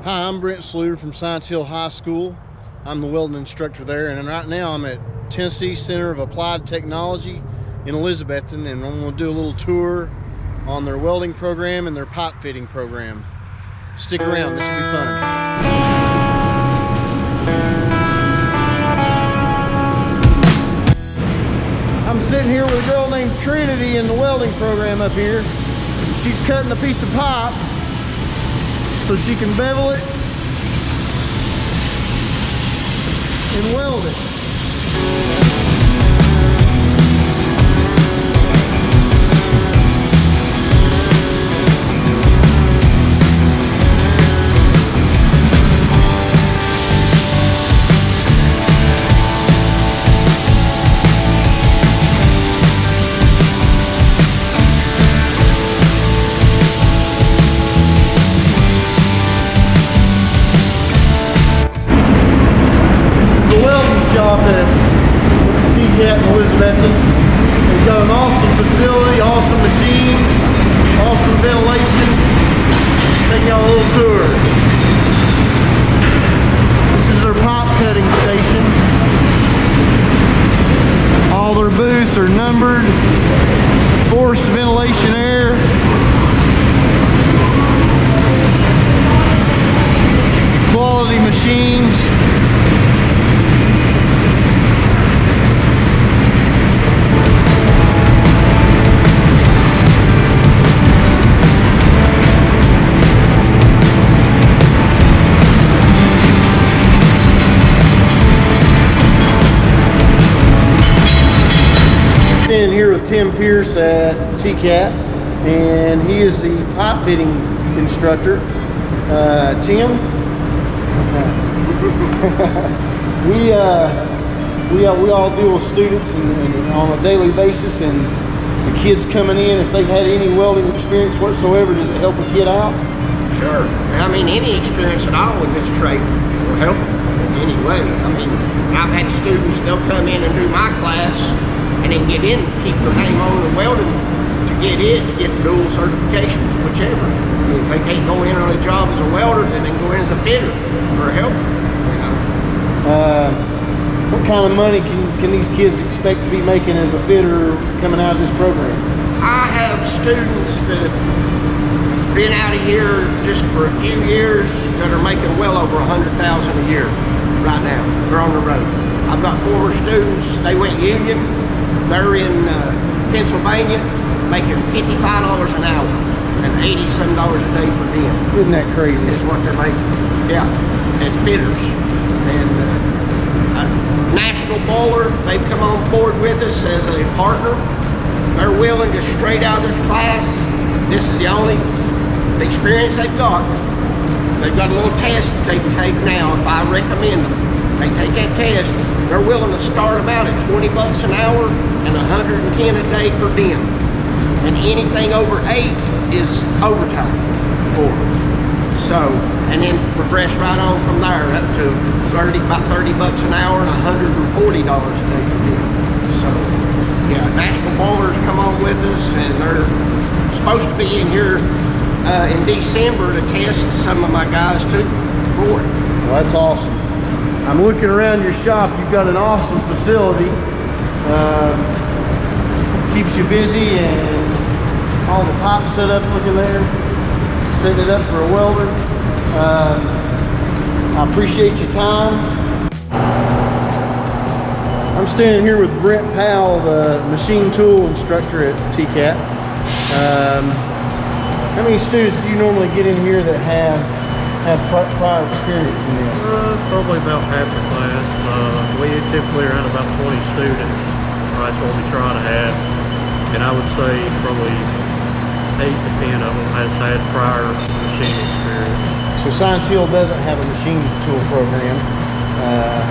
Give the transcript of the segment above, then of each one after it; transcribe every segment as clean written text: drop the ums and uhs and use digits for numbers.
Hi, I'm Brent Sluder from Science Hill High School. I'm the welding instructor there, and right now I'm at Tennessee Center of Applied Technology in Elizabethton, and I'm going to do a little tour on their welding program and their pipe fitting program. Stick around, this will be fun. I'm sitting here with a girl named Trinity in the welding program up here. She's cutting a piece of pipe so she can bevel it and weld it. Shop at TCAT Elizabethton. They've got an awesome facility, awesome machines, awesome ventilation. Take y'all a little tour. This is their pipe cutting station. All their booths are numbered, forced ventilation air. Quality machines. Here with Tim Pierce at TCAT, and he is the pipe fitting instructor. Tim, we all deal with students and on a daily basis, and the kids coming in, if they've had any welding experience whatsoever, does it help a kid out? Sure. I mean, any experience at all with this trade will help in any way. I mean, I've had students, they'll come in and do my class and then get in, keep their name on the welding to get dual certifications, whichever. If they can't go in on a job as a welder, then they can go in as a fitter or a helper, you know. What kind of money can these kids expect to be making as a fitter coming out of this program? I have students that have been out of here just for a few years that are making well over $100,000 a year right now. They're on the road. I've got former students, they went union. They're in Pennsylvania making $55 an hour and $80-some a day per diem. Isn't that crazy? Is what they're making. Yeah, as fitters. And National Bowler, they've come on board with us as a partner. They're willing to straight out of this class. This is the only experience they've got. They've got a little test they can take now if I recommend them. They take that test, they're willing to start them out at $20 an hour and $110 a day per diem. And anything over 8 is overtime for them. So, and then progress right on from there up to about $30 an hour and $140 a day per diem. So, yeah, National Bowlers come on with us, and they're supposed to be in here in December to test some of my guys too for it. Well, that's awesome. I'm looking around your shop. You've got an awesome facility. Keeps you busy, and all the pipes set up looking there. Setting it up for a welder. I appreciate your time. I'm standing here with Brent Powell, the machine tool instructor at TCAT. How many students do you normally get in here that have prior experience in this? Probably about half the class. We typically around about 20 students. That's what we try to have. And I would say probably 8 to 10 of them has had prior machine experience. So Science Hill doesn't have a machine tool program.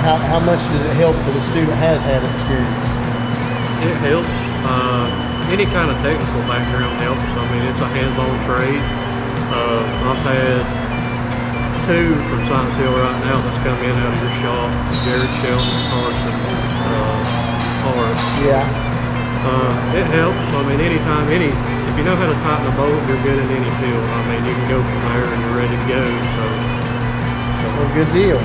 How much does it help that a student has had experience? It helps. Any kind of technical background helps. I mean, it's a hands-on trade. I've had 2 from Science Hill right now that's come in out of your shop. Jared Shelton, Carson, Hart. Yeah. It helps. I mean, anytime, if you know how to tighten a bolt, you're good in any field. I mean, you can go from there and you're ready to go. So Good deal.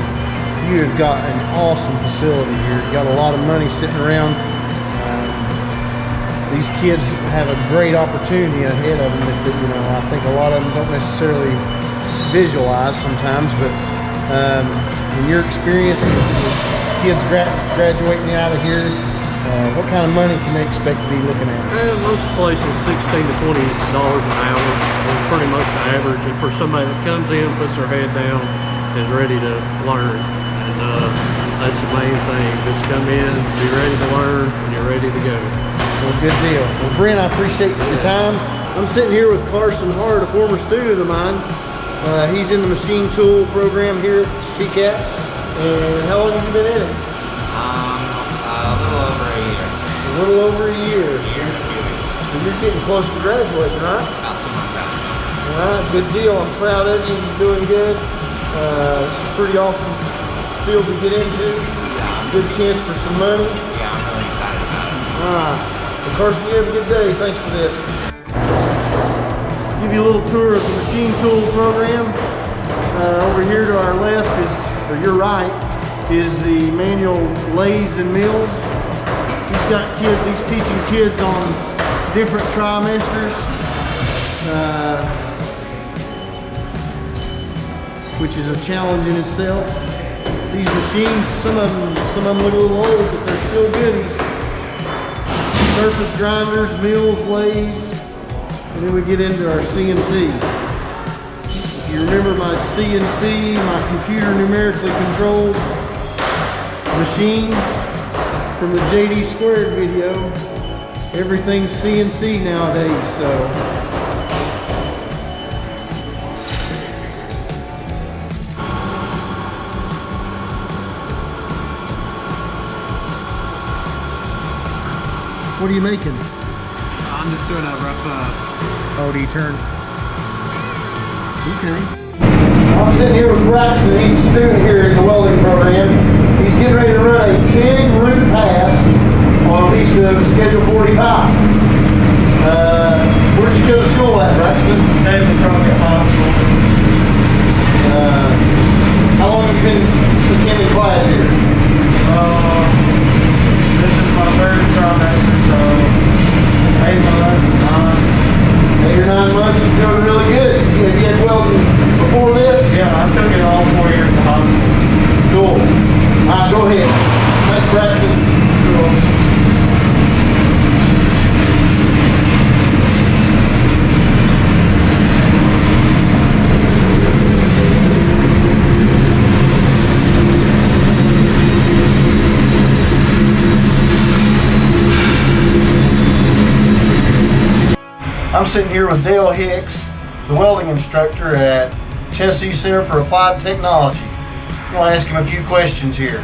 You have got an awesome facility here. You got a lot of money sitting around. These kids have a great opportunity ahead of them that, you know, I think a lot of them don't necessarily visualize sometimes, but in your experience, kids graduating out of here, what kind of money can they expect to be looking at? Most places $16 to $20 an hour is pretty much the average. And for somebody that comes in, puts their head down, is ready to learn. And that's the main thing. Just come in, be ready to learn, and you're ready to go. Well, good deal. Well, Brent, I appreciate your time. I'm sitting here with Carson Hart, a former student of mine. He's in the machine tool program here at TCAT. And how long have you been in it? A little over a year. So you're getting close to graduating, right? About 2 months out. All right, good deal. I'm proud of you. You're doing good. It's a pretty awesome field to get into. Yeah. Good chance for some money. Yeah, I'm really excited about it. All right. Well, Carson, you have a good day. Thanks for this. Give you a little tour of the machine tool program. Over here to our left is, or your right, is the manual lathes and mills. He's got kids, he's teaching kids on different trimesters, which is a challenge in itself. These machines, some of them look a little old, but they're still goodies. Surface grinders, mills, lathes, and then we get into our CNC. If you remember my CNC, my computer numerically controlled machine from the JD Squared video, everything's CNC nowadays, so. What are you making? I'm just doing a rough, Oh, do you turn? Okay. I'm sitting here with Braxton. He's a student here in the welding program. He's getting ready to run a 10 root pass on a piece of Schedule 45. Where'd you go to school at, Braxton? David Crockett Hospital. How long have you been attending class here? This is my third trimester, so 8 months, 8 or 9 months. You're doing really good. Have you had welding before this? Yeah, I took it all 4 years at the hospital. Cool. All right, go ahead. Thanks, Braxton. Cool. I'm sitting here with Dale Hicks, the welding instructor at Tennessee Center for Applied Technology. I'm going to ask him a few questions here.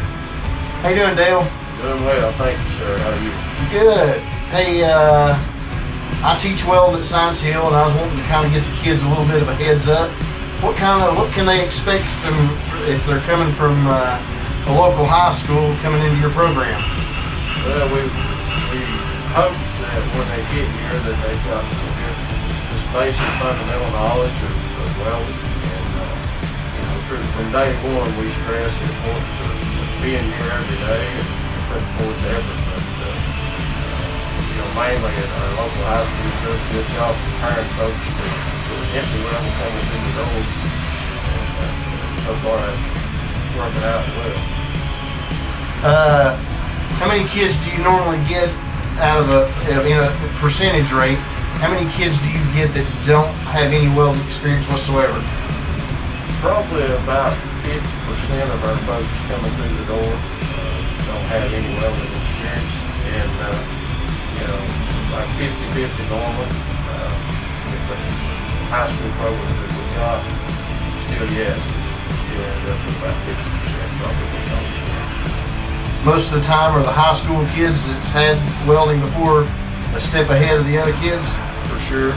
How you doing, Dale? Doing well, thank you, sir. How are you? Good. Hey, I teach welding at Science Hill, and I was wanting to kind of get the kids a little bit of a heads up. What can they expect them if they're coming from a local high school coming into your program? Well, we hope that when they get here that they've got some good, just basic fundamental knowledge of welding. And from day one, we stress the importance of being here every day and putting forth the effort. But mainly at our local high school, we do a good job preparing folks for empty welding coming through the doors. And so far, that's working out well. How many kids do you normally get out of a percentage rate? How many kids do you get that don't have any welding experience whatsoever? Probably about 50% of our folks coming through the door don't have any welding experience, and like 50-50 normally. With the high school programs that we got, still yes, you end up with about 50% probably. Most of the time are the high school kids that's had welding before a step ahead of the other kids? For sure.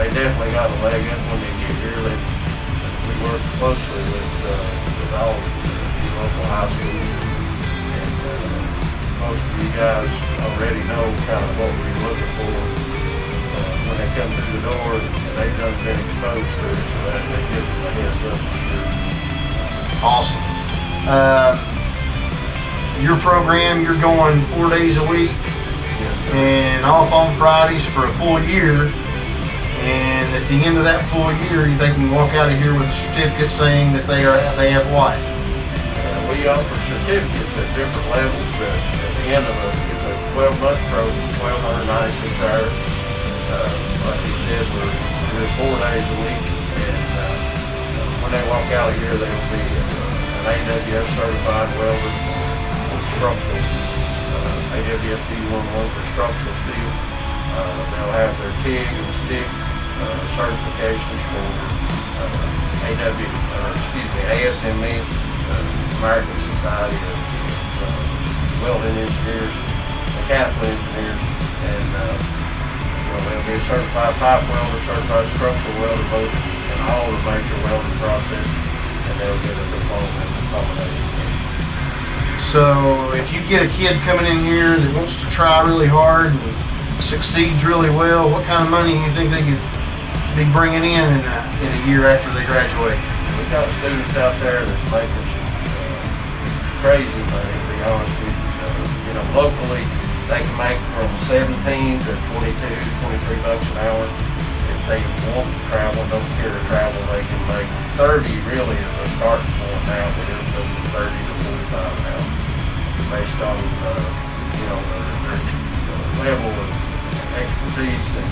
They definitely got a leg up when they get here. We work closely with all the local high schools. And most of you guys already know kind of what we're looking for when they come through the door, and they've done been exposed to it, so that they give them a heads up for sure. Your program, you're going 4 days a week and off on Fridays for a full year. And at the end of that full year, they can walk out of here with a certificate saying that they have what? We offer certificates at different levels, but at the end of it's a 12-month program, 1,296 hours. Like you said, we're doing 4 days a week, and when they walk out of here, they will be an AWS certified welder for structural, AWS D11 for structural steel. They'll have their TIG and stick certifications for ASME, American Society of Welding Engineers, Mechanical Engineers, and they'll be a certified pipe welder, certified structural welder, both in all the major welding processes, and they'll get a diploma in the combination. So if you get a kid coming in here that wants to try really hard and succeeds really well, what kind of money do you think they could be bringing in a year after they graduate? We've got students out there that's making crazy money, to be honest with you. Locally, they can make from 17 to 22, 23 bucks an hour. If they want to travel, don't care to travel, they can make 30 really is a starting point now, but it'll go from 30 to 45 now, based on their level of expertise. And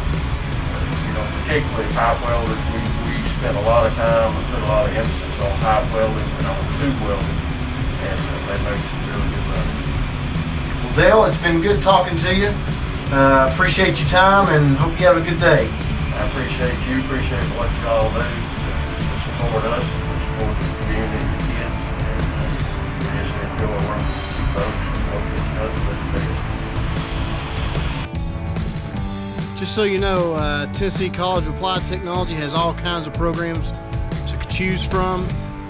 particularly pipe welders, we spend a lot of time and put a lot of emphasis on pipe welding and on tube welding, and they make some really good money. Well, Dale, it's been good talking to you. Appreciate your time and hope you have a good day. I appreciate you, appreciate what you all do to support us and to support the community and the kids, and we just enjoy working with you folks and hope it's nothing but the best. Just so you know, Tennessee College of Applied Technology has all kinds of programs to choose from.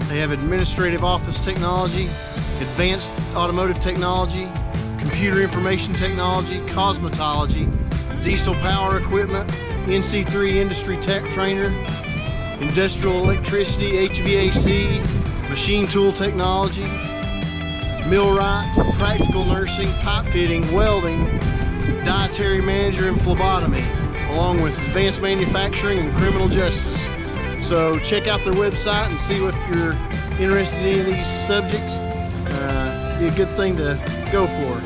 They have administrative office technology, advanced automotive technology, computer information technology, cosmetology, diesel power equipment, NC3 industry tech trainer, industrial electricity, HVAC, machine tool technology, millwright, practical nursing, pipe fitting, welding, dietary manager, and phlebotomy, along with advanced manufacturing and criminal justice. So check out their website and see if you're interested in any of these subjects. Be a good thing to go for.